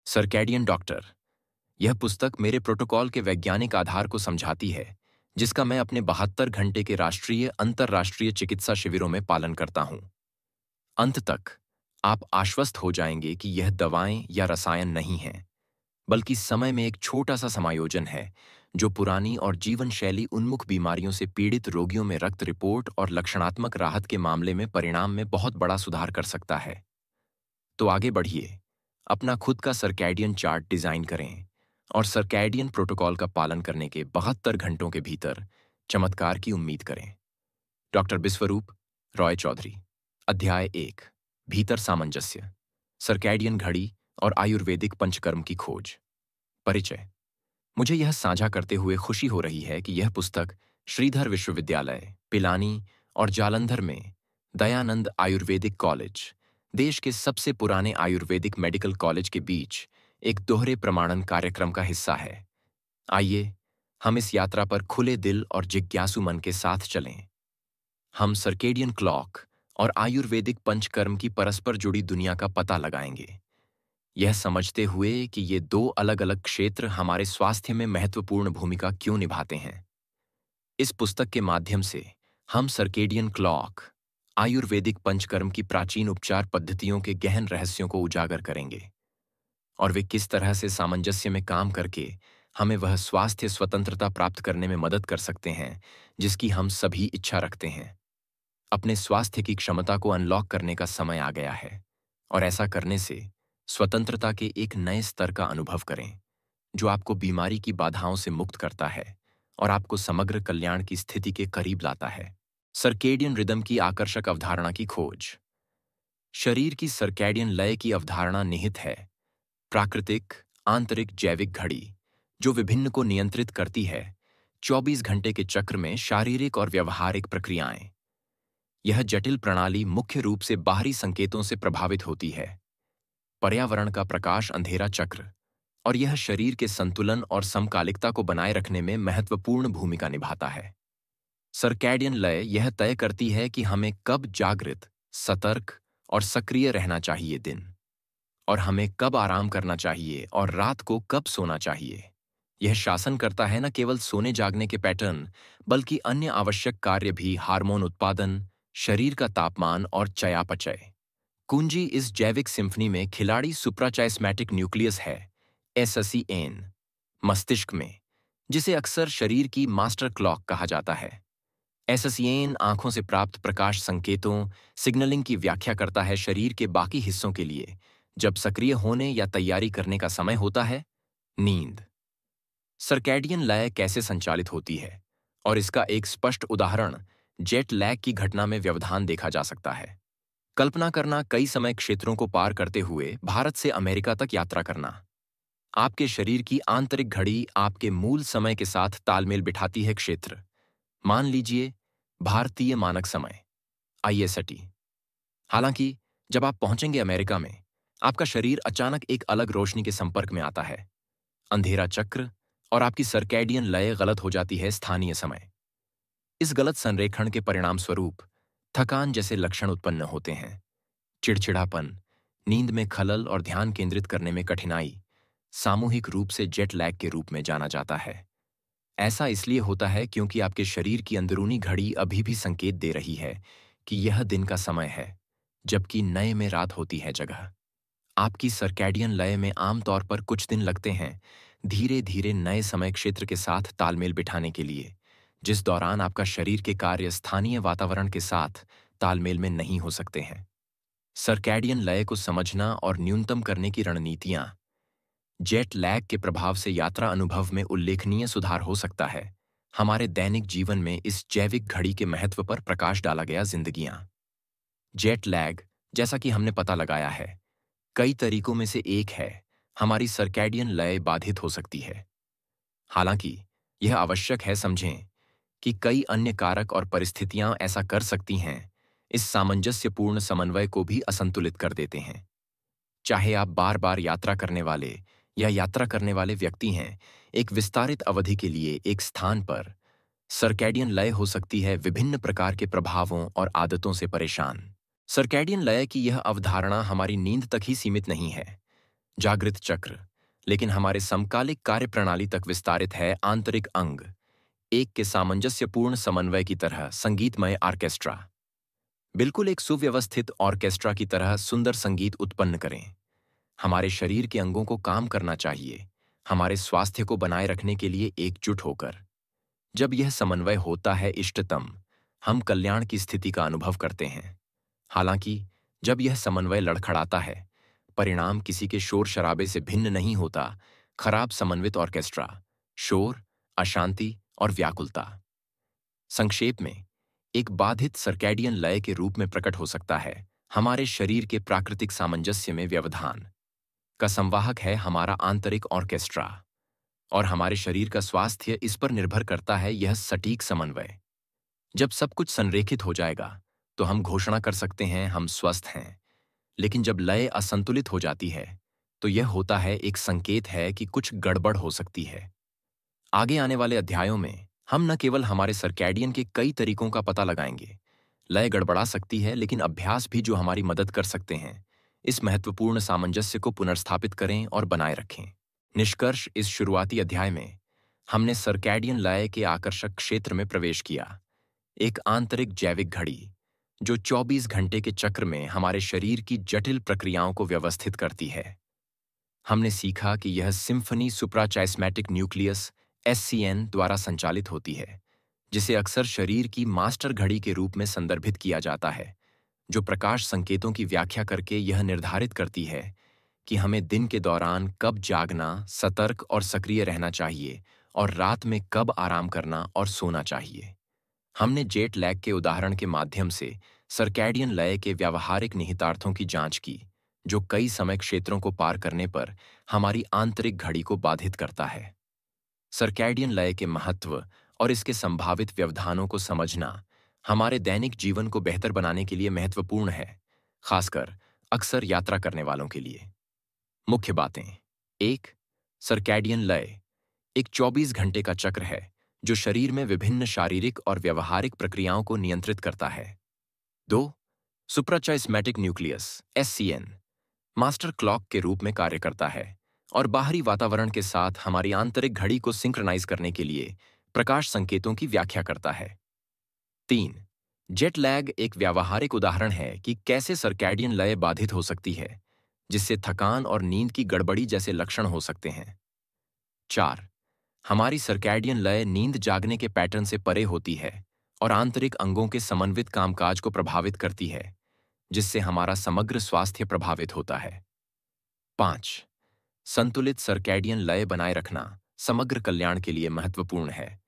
Circadian doctor. यह पुस्तक मेरे प्रोटोकॉल के वैज्ञानिक आधार को समझाती है, जिसका मैं अपने 72 घंटे के राष्ट्रीय अंतर्राष्ट्रीय चिकित्सा शिविरों में पालन करता हूं। अंत तक आप आश्वस्त हो जाएंगे कि यह दवाएं या रसायन नहीं हैं, बल्कि समय में एक छोटा सा समायोजन है जो पुरानी और जीवन शैली उन्मुख बीमारियों से पीड़ित रोगियों में रक्त रिपोर्ट और लक्षणात्मक राहत के मामले में परिणाम में बहुत बड़ा सुधार कर सकता है। तो आगे बढ़िए, अपना खुद का सर्कैडियन चार्ट डिजाइन करें और सर्कैडियन प्रोटोकॉल का पालन करने के 72 घंटों के भीतर चमत्कार की उम्मीद करें। डॉक्टर बिस्वरूप रॉय चौधरी। अध्याय 1। भीतर सामंजस्य, सर्कैडियन घड़ी और आयुर्वेदिक पंचकर्म की खोज। परिचय। मुझे यह साझा करते हुए खुशी हो रही है कि यह पुस्तक श्रीधर विश्वविद्यालय, पिलानी और जालंधर में दयानंद आयुर्वेदिक कॉलेज, देश के सबसे पुराने आयुर्वेदिक मेडिकल कॉलेज के बीच एक दोहरे प्रमाणन कार्यक्रम का हिस्सा है। आइए हम इस यात्रा पर खुले दिल और जिज्ञासु मन के साथ चलें। हम सर्केडियन क्लॉक और आयुर्वेदिक पंचकर्म की परस्पर जुड़ी दुनिया का पता लगाएंगे, यह समझते हुए कि ये दो अलग अलग क्षेत्र हमारे स्वास्थ्य में महत्वपूर्ण भूमिका क्यों निभाते हैं। इस पुस्तक के माध्यम से हम सर्केडियन क्लॉक, आयुर्वेदिक पंचकर्म की प्राचीन उपचार पद्धतियों के गहन रहस्यों को उजागर करेंगे और वे किस तरह से सामंजस्य में काम करके हमें वह स्वास्थ्य स्वतंत्रता प्राप्त करने में मदद कर सकते हैं जिसकी हम सभी इच्छा रखते हैं। अपने स्वास्थ्य की क्षमता को अनलॉक करने का समय आ गया है और ऐसा करने से स्वतंत्रता के एक नए स्तर का अनुभव करें जो आपको बीमारी की बाधाओं से मुक्त करता है और आपको समग्र कल्याण की स्थिति के करीब लाता है। सर्केडियन रिदम की आकर्षक अवधारणा की खोज। शरीर की सर्कैडियन लय की अवधारणा निहित है प्राकृतिक आंतरिक जैविक घड़ी जो विभिन्न को नियंत्रित करती है 24 घंटे के चक्र में शारीरिक और व्यवहारिक प्रक्रियाएं। यह जटिल प्रणाली मुख्य रूप से बाहरी संकेतों से प्रभावित होती है, पर्यावरण का प्रकाश अंधेरा चक्र, और यह शरीर के संतुलन और समकालिकता को बनाए रखने में महत्वपूर्ण भूमिका निभाता है। सर्कैडियन लय यह तय करती है कि हमें कब जागृत, सतर्क और सक्रिय रहना चाहिए दिन, और हमें कब आराम करना चाहिए और रात को कब सोना चाहिए। यह शासन करता है न केवल सोने जागने के पैटर्न, बल्कि अन्य आवश्यक कार्य भी, हार्मोन उत्पादन, शरीर का तापमान और चयापचय। कुंजी इस जैविक सिम्फनी में खिलाड़ी सुप्राचाइस्मैटिक न्यूक्लियस है, SCN, मस्तिष्क में, जिसे अक्सर शरीर की मास्टर क्लॉक कहा जाता है। SCN आंखों से प्राप्त प्रकाश संकेतों, सिग्नलिंग की व्याख्या करता है शरीर के बाकी हिस्सों के लिए जब सक्रिय होने या तैयारी करने का समय होता है। नींद। सर्कैडियन लय कैसे संचालित होती है, और इसका एक स्पष्ट उदाहरण जेट लैग की घटना में व्यवधान देखा जा सकता है। कल्पना करना कई समय क्षेत्रों को पार करते हुए भारत से अमेरिका तक यात्रा करना। आपके शरीर की आंतरिक घड़ी आपके मूल समय के साथ तालमेल बिठाती है क्षेत्र, मान लीजिए भारतीय मानक समय IST। हालांकि जब आप पहुंचेंगे अमेरिका में, आपका शरीर अचानक एक अलग रोशनी के संपर्क में आता है, अंधेरा चक्र, और आपकी सर्कैडियन लय गलत हो जाती है स्थानीय समय। इस गलत संरेखण के परिणाम स्वरूप थकान जैसे लक्षण उत्पन्न होते हैं। चिड़चिड़ापन, नींद में खलल और ध्यान केंद्रित करने में कठिनाई सामूहिक रूप से जेट लैग के रूप में जाना जाता है। ऐसा इसलिए होता है क्योंकि आपके शरीर की अंदरूनी घड़ी अभी भी संकेत दे रही है कि यह दिन का समय है, जबकि नए में रात होती है जगह। आपकी सर्कैडियन लय में आमतौर पर कुछ दिन लगते हैं धीरे धीरे नए समय क्षेत्र के साथ तालमेल बिठाने के लिए, जिस दौरान आपका शरीर के कार्य स्थानीय वातावरण के साथ तालमेल में नहीं हो सकते हैं। सर्कैडियन लय को समझना और न्यूनतम करने की रणनीतियां। जेट लैग के प्रभाव से यात्रा अनुभव में उल्लेखनीय सुधार हो सकता है। हमारे दैनिक जीवन में इस जैविक घड़ी के महत्व पर प्रकाश डाला गया। जिंदगियां। जेट लैग, जैसा कि हमने पता लगाया है, कई तरीकों में से एक है हमारी सर्कैडियन लय बाधित हो सकती है। हालांकि यह आवश्यक है समझें कि कई अन्य कारक और परिस्थितियां ऐसा कर सकती हैं, इस सामंजस्यपूर्ण समन्वय को भी असंतुलित कर देते हैं। चाहे आप बार बार यात्रा करने वाले या यात्रा करने वाले व्यक्ति हैं, एक विस्तारित अवधि के लिए एक स्थान पर, सर्कैडियन लय हो सकती है विभिन्न प्रकार के प्रभावों और आदतों से परेशान। सर्कैडियन लय की यह अवधारणा हमारी नींद तक ही सीमित नहीं है। जागृत चक्र, लेकिन हमारे समकालिक कार्यप्रणाली तक विस्तारित है आंतरिक अंग, एक के सामंजस्यपूर्ण समन्वय की तरह संगीतमय ऑर्केस्ट्रा। बिल्कुल एक सुव्यवस्थित ऑर्केस्ट्रा की तरह सुंदर संगीत उत्पन्न करें। हमारे शरीर के अंगों को काम करना चाहिए, हमारे स्वास्थ्य को बनाए रखने के लिए एकजुट होकर। जब यह समन्वय होता है इष्टतम, हम कल्याण की स्थिति का अनुभव करते हैं। हालांकि जब यह समन्वय लड़खड़ाता है, परिणाम किसी के शोर शराबे से भिन्न नहीं होता। खराब समन्वित ऑर्केस्ट्रा, शोर, अशांति और व्याकुलता। संक्षेप में, एक बाधित सर्कैडियन लय के रूप में प्रकट हो सकता है हमारे शरीर के प्राकृतिक सामंजस्य में व्यवधान का संवाहक है हमारा आंतरिक ऑर्केस्ट्रा, और हमारे शरीर का स्वास्थ्य इस पर निर्भर करता है यह सटीक समन्वय। जब सब कुछ संरेखित हो जाएगा तो हम घोषणा कर सकते हैं हम स्वस्थ हैं, लेकिन जब लय असंतुलित हो जाती है तो यह होता है एक संकेत है कि कुछ गड़बड़ हो सकती है। आगे आने वाले अध्यायों में हम न केवल हमारे सर्कैडियन के कई तरीकों का पता लगाएंगे, लय गड़बड़ा सकती है लेकिन अभ्यास भी जो हमारी मदद कर सकते हैं इस महत्वपूर्ण सामंजस्य को पुनर्स्थापित करें और बनाए रखें। निष्कर्ष, इस शुरुआती अध्याय में हमने सर्कैडियन लय के आकर्षक क्षेत्र में प्रवेश किया, एक आंतरिक जैविक घड़ी जो 24 घंटे के चक्र में हमारे शरीर की जटिल प्रक्रियाओं को व्यवस्थित करती है। हमने सीखा कि यह सिम्फनी सुप्राचाइस्मैटिक न्यूक्लियस एससीएन द्वारा संचालित होती है, जिसे अक्सर शरीर की मास्टर घड़ी के रूप में संदर्भित किया जाता है, जो प्रकाश संकेतों की व्याख्या करके यह निर्धारित करती है कि हमें दिन के दौरान कब जागना, सतर्क और सक्रिय रहना चाहिए और रात में कब आराम करना और सोना चाहिए। हमने जेट लैग के उदाहरण के माध्यम से सर्कैडियन लय के व्यावहारिक निहितार्थों की जांच की, जो कई समय क्षेत्रों को पार करने पर हमारी आंतरिक घड़ी को बाधित करता है। सर्कैडियन लय के महत्व और इसके संभावित व्यवधानों को समझना हमारे दैनिक जीवन को बेहतर बनाने के लिए महत्वपूर्ण है, खासकर अक्सर यात्रा करने वालों के लिए। मुख्य बातें: 1. सर्कैडियन लय एक 24 घंटे का चक्र है जो शरीर में विभिन्न शारीरिक और व्यवहारिक प्रक्रियाओं को नियंत्रित करता है। 2. सुप्राचाइस्मैटिक न्यूक्लियस एससीएन मास्टर क्लॉक के रूप में कार्य करता है और बाहरी वातावरण के साथ हमारी आंतरिक घड़ी को सिंक्रनाइज करने के लिए प्रकाश संकेतों की व्याख्या करता है। 3. जेट लैग एक व्यावहारिक उदाहरण है कि कैसे सर्कैडियन लय बाधित हो सकती है, जिससे थकान और नींद की गड़बड़ी जैसे लक्षण हो सकते हैं। 4. हमारी सर्कैडियन लय नींद जागने के पैटर्न से परे होती है और आंतरिक अंगों के समन्वित कामकाज को प्रभावित करती है, जिससे हमारा समग्र स्वास्थ्य प्रभावित होता है। 5. संतुलित सर्कैडियन लय बनाए रखना समग्र कल्याण के लिए महत्वपूर्ण है,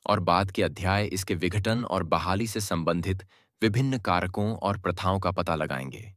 और बाद के अध्याय इसके विघटन और बहाली से संबंधित विभिन्न कारकों और प्रथाओं का पता लगाएंगे।